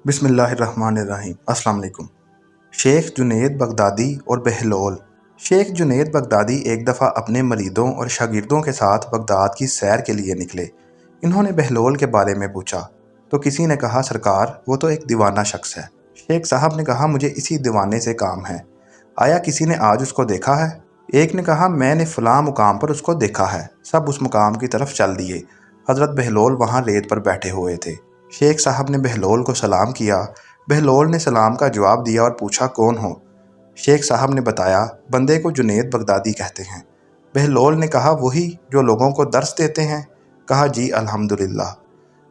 बिस्मिल्लाहिर्रहमानिर्रहीम। अस्सलाम वालेकुम। शेख जुनैद बगदादी और बहलोल। शेख जुनैद बगदादी एक दफ़ा अपने मरीदों और शागिर्दों के साथ बगदाद की सैर के लिए निकले। इन्होंने बहलोल के बारे में पूछा तो किसी ने कहा, सरकार वो तो एक दीवाना शख्स है। शेख साहब ने कहा, मुझे इसी दीवाने से काम है। आया किसी ने आज उसको देखा है? एक ने कहा, मैंने फ़लाँ मुकाम पर उसको देखा है। सब उस मुकाम की तरफ चल दिए। हज़रत बहलोल वहाँ रेत पर बैठे हुए थे। शेख साहब ने बहलोल को सलाम किया। बहलोल ने सलाम का जवाब दिया और पूछा, कौन हो? शेख साहब ने बताया, बंदे को जुनैद बगदादी कहते हैं। बहलोल ने कहा, वही जो लोगों को दर्स देते हैं? कहा, जी अल्हम्दुलिल्लाह।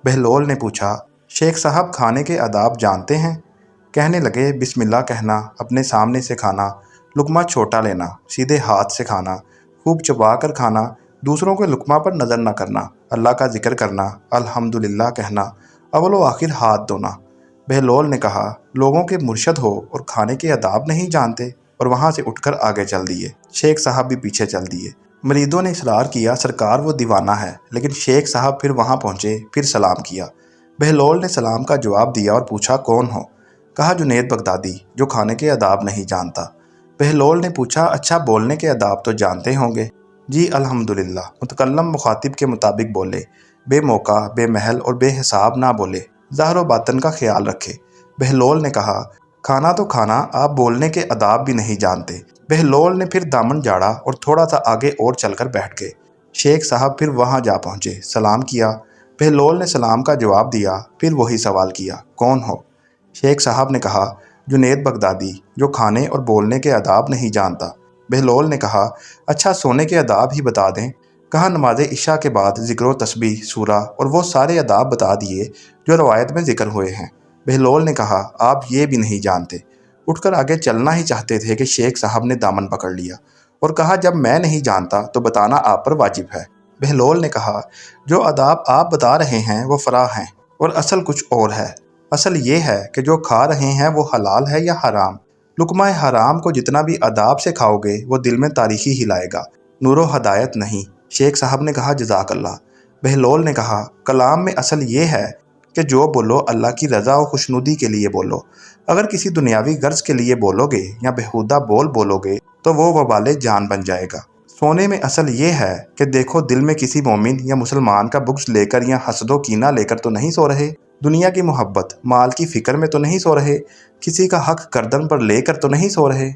बहलोल ने पूछा, शेख साहब खाने के आदाब जानते हैं? कहने लगे, बिस्मिल्लाह कहना, अपने सामने से खाना, लुकमा छोटा लेना, सीधे हाथ से खाना, खूब चबा कर खाना, दूसरों के लुकमा पर नज़र न करना, अल्लाह का जिक्र करना, अल्हम्दुलिल्लाह कहना, अव्वल व आखिर हाथ धोना। बहलोल ने कहा, लोगों के मुर्शद हो और खाने के आदाब नहीं जानते? और वहाँ से उठकर आगे चल दिए। शेख साहब भी पीछे चल दिए। मरीदों ने इसरार किया, सरकार वो दीवाना है। लेकिन शेख साहब फिर वहाँ पहुँचे, फिर सलाम किया। बहलोल ने सलाम का जवाब दिया और पूछा, कौन हो? कहा, जुनैद बगदादी, जो खाने के आदाब नहीं जानता। बहलोल ने पूछा, अच्छा बोलने के आदाब तो जानते होंगे? जी अल्हम्दुलिल्लाह। मुतकल्लम मुखातिब के मुताबिक बोले, बेमौका, बेमहल और बेहिसाब ना बोले, ज़ाहिर व बातन का ख्याल रखे। बहलोल ने कहा, खाना तो खाना, आप बोलने के आदाब भी नहीं जानते। बहलोल ने फिर दामन झाड़ा और थोड़ा सा आगे और चलकर बैठ गए। शेख साहब फिर वहाँ जा पहुँचे, सलाम किया। बहलोल ने सलाम का जवाब दिया, फिर वही सवाल किया, कौन हो? शेख साहब ने कहा, जुनैद बगदादी, जो खाने और बोलने के आदाब नहीं जानता। बहलोल ने कहा, अच्छा सोने के आदाब ही बता दें। कहा, नमाज इशा के बाद ज़िक्र व तस्बीह, सूरा और वो सारे आदाब बता दिए जो रवायत में ज़िक्र हुए हैं। बहलोल ने कहा, आप ये भी नहीं जानते। उठकर आगे चलना ही चाहते थे कि शेख साहब ने दामन पकड़ लिया और कहा, जब मैं नहीं जानता तो बताना आप पर वाजिब है। बहलोल ने कहा, जो आदाब आप बता रहे हैं वो फरा हैं और असल कुछ और है। असल ये है कि जो खा रहे हैं वो हलाल है या हराम। लुकमा हराम को जितना भी आदाब से खाओगे वो दिल में तारीखी ही लाएगा, नूरो हदायत नहीं। शेख साहब ने कहा, जज़ाकल्लाह। बहलोल ने कहा, कलाम में असल ये है कि जो बोलो अल्लाह की रज़ा और खुशनुदी के लिए बोलो। अगर किसी दुनियावी गर्ज के लिए बोलोगे या बेहुदा बोलोगे तो वो वबाले जान बन जाएगा। सोने में असल ये है कि देखो, दिल में किसी मोमिन या मुसलमान का बुग़्ज़ लेकर या हसदो कीना लेकर तो नहीं सो रहे, दुनिया की मोहब्बत, माल की फ़िक्र में तो नहीं सो रहे, किसी का हक गर्दन पर लेकर तो नहीं सो रहे।